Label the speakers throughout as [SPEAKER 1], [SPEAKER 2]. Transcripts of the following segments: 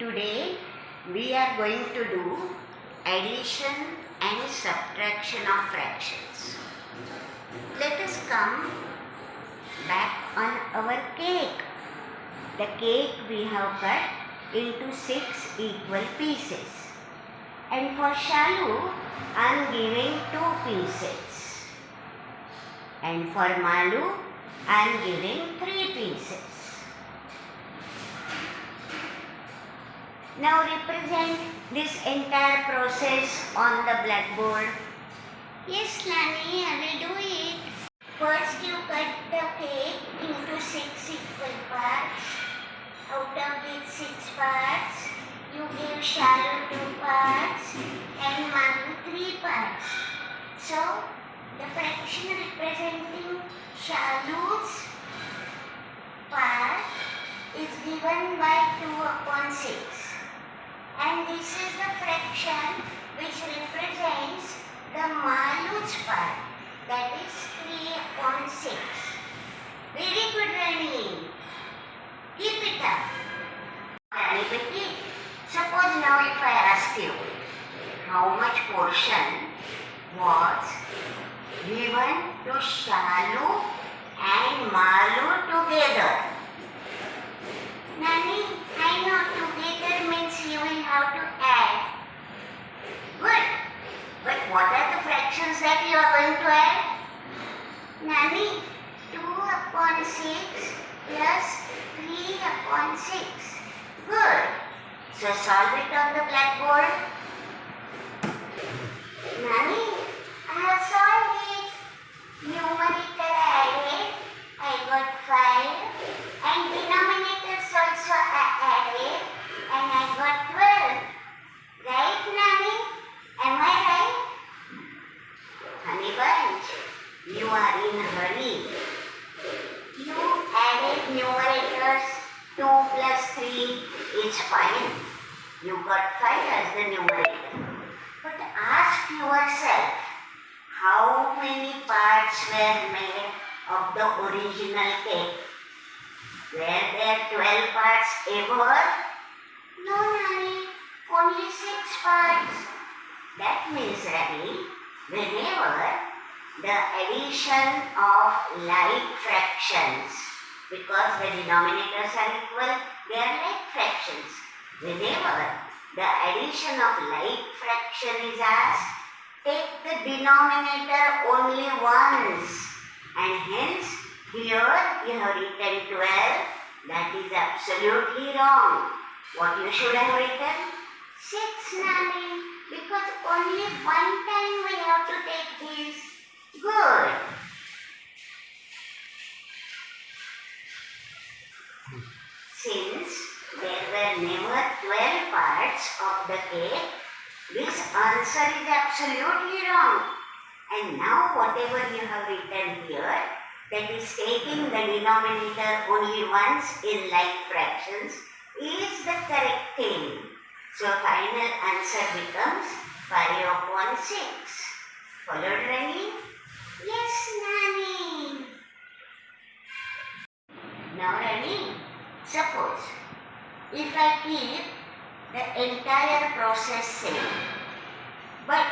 [SPEAKER 1] Today we are going to do addition and subtraction of fractions. Let us come back on our cake. The cake we have cut into 6 equal pieces. And for Shalu, I am giving 2 pieces. And for Malu, I am giving 3 pieces. Now represent this entire process on the blackboard. Yes, Nani, I will do it. First you cut the cake into 6 equal parts. Out of these 6 parts, you give Shalu 2 parts and Malu 3 parts. So, the fraction representing Shalu's part is given by 2/6. And this is the fraction which represents the Malu's part, that is 3/6. Very good, Nani. Keep it up. Nani, suppose now if I ask you how much portion was given to Shalu and Malu together. Nani, I know together means you will have to add. Good. But what are the fractions that you are going to add? Nani, 2/6 plus 3/6. Good. So solve it on the blackboard. Nani, I have solved it. Numerator added, I got 5. And denominators also added, and I got 12. Right, Nani? Am I right? Honey bunch, you are in a hurry. You added numerators. 2 plus 3 is fine. You got 5 as the numerator. But ask yourself, how many parts were made of the original cake? Were there 12 parts ever? No, Nani, only 6 parts. That means, Ravi, whenever the addition of like fractions, because the denominators are equal, they are like fractions. Whenever the addition of like fraction is asked, take the denominator only once. And hence, here you have written 12. That is absolutely wrong. What you should have written? 6, Nani. Because only one time we have to take this. Good. Since there were never 12 parts of the cake, this answer is absolutely wrong. And now whatever you have written here, that is taking the denominator only once in like fractions, is the correct thing. So final answer becomes 5/6. Followed, Nani? Yes, Nani. Now, Nani, suppose if I keep the entire process same, but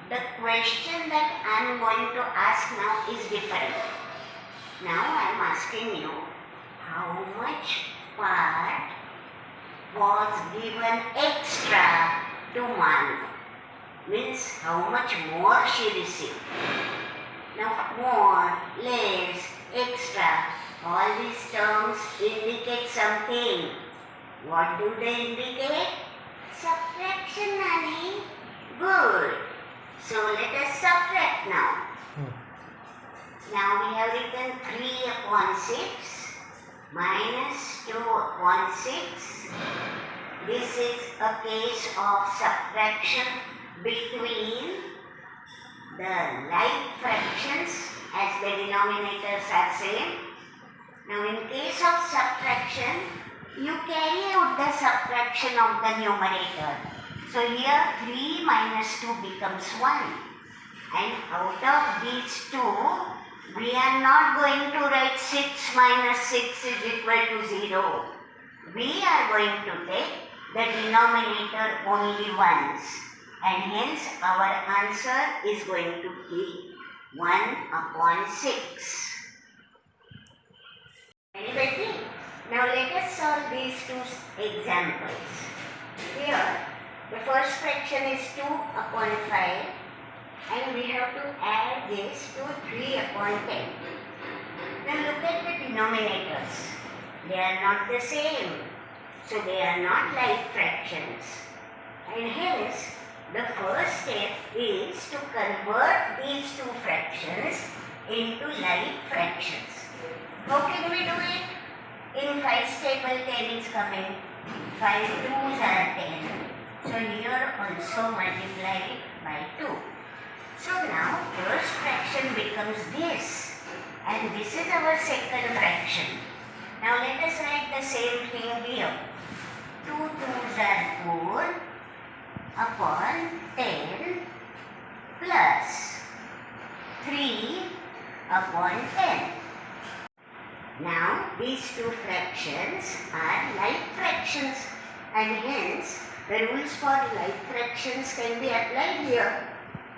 [SPEAKER 1] the question that I am going to ask now is different. Now I am asking you, how much part was given extra to Manu? Means how much more she received. Now more, less, extra, all these terms indicate something. What do they indicate? Subtraction, Nani. Good. So let us subtract now. Now we have written 3/6 minus 2/6. This is a case of subtraction between the like fractions as the denominators are same. Now in case of subtraction, you carry out the subtraction of the numerator. So here 3 minus 2 becomes 1. And out of these 2, we are not going to write 6 minus 6 is equal to 0. We are going to take the denominator only once, and hence our answer is going to be 1/6. Anybody? Now let us solve these two examples. Here, the first fraction is 2/5, and we have to add this to 3/10. Now look at the denominators. They are not the same. So they are not like fractions. And hence, the first step is to convert these two fractions into like fractions. How can we do it? In 5's table, 10 is coming. 5 2's are 10. So here also multiply it by 2. So now first fraction becomes this. And this is our second fraction. Now let us write the same thing here. 2 2's are 4 upon 10 plus 3/10. Now these two fractions are like fractions, and hence the rules for like fractions can be applied here.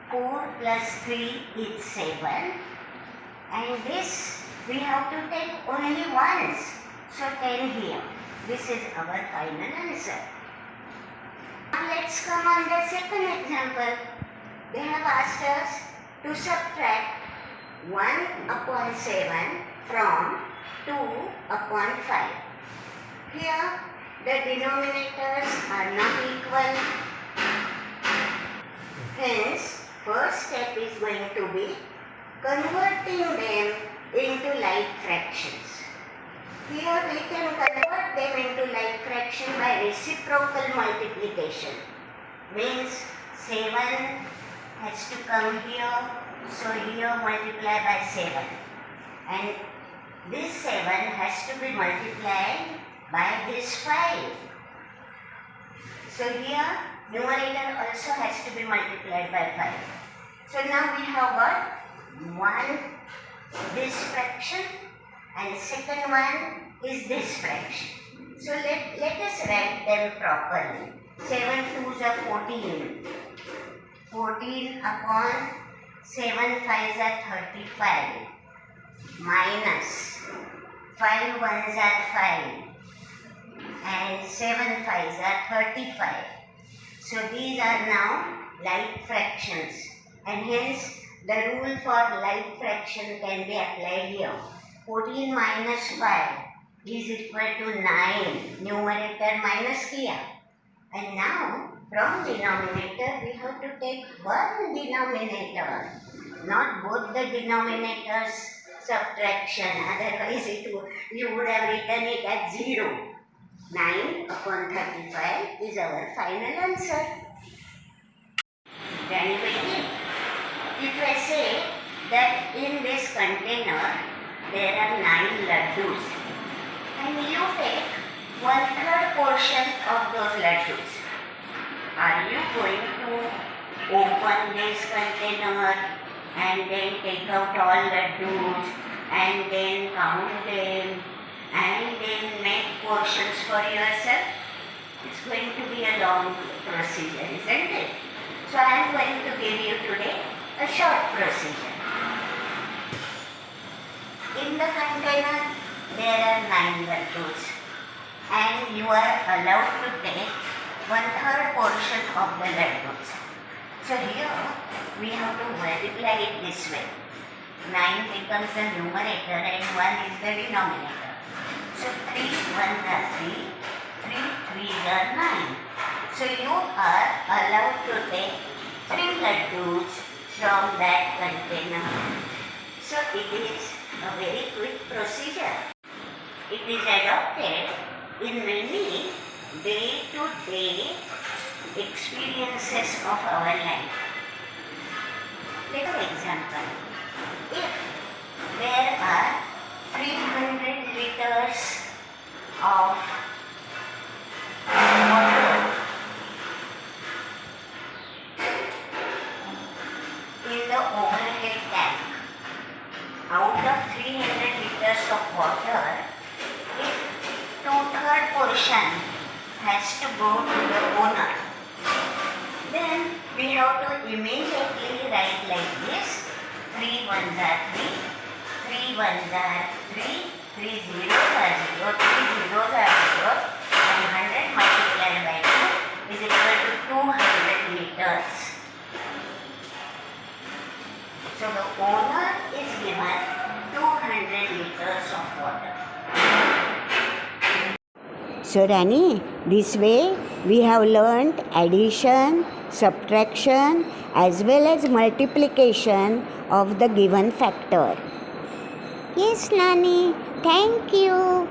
[SPEAKER 1] 4 plus 3 is 7, and this we have to take only once. So 10 here. This is our final answer. Now let's come on the second example. They have asked us to subtract 1/7 from 2/5. Here the denominators are not equal. Hence, first step is going to be converting them into like fractions. Here we can convert them into like fraction by reciprocal multiplication. Means 7 has to come here, so here multiply by 7. And this 7 has to be multiplied by this 5. So here numerator also has to be multiplied by 5. So now we have got one this fraction, and second one is this fraction. So let us write them properly. 7 2's are 14. 14/7 5's are 35. Minus 5 1's are 5. And 7 5's are 35. So these are now like fractions. And hence the rule for like fraction can be applied here. 14 minus 5 is equal to 9. Numerator minus kiya. And now from denominator we have to take one denominator, not both the denominators subtraction. Otherwise you would have written it as 0. 9/35 is our final answer. Can you believe? If I say that in this container there are 9 laddus, and you take 1/3 portion of those laddus, are you going to open this container and then take out all laddus and then count them and then make portions for yourself? It's going to be a long procedure, isn't it? So I am going to give you today a short procedure. In the container there are 9 laddus, and you are allowed to take 1/3 portion of the laddus. So here we have to multiply it this way. 9 becomes the numerator and 1 is the denominator. So 3 1's are 3, 3 3's are 9. So you are allowed to take 3 laddus from that container. So it is a very quick procedure. It is adopted in many day-to-day experiences of our life. Take an example. If there are 300 liters of water in the overhead tank, out of 300 liters of water, if 2/3 portion has to go to the owner. Then we have to immediately write like this. 3 ones are 3, 3 ones are 3, 3 zeros are 0, 3 zeros are 0, and 100 multiplied by 2 is equal to 200 liters. So the owner is given 200 liters of water.
[SPEAKER 2] So Nani, this way we have learnt addition, subtraction as well as multiplication of the given factor.
[SPEAKER 1] Yes, Nani. Thank you.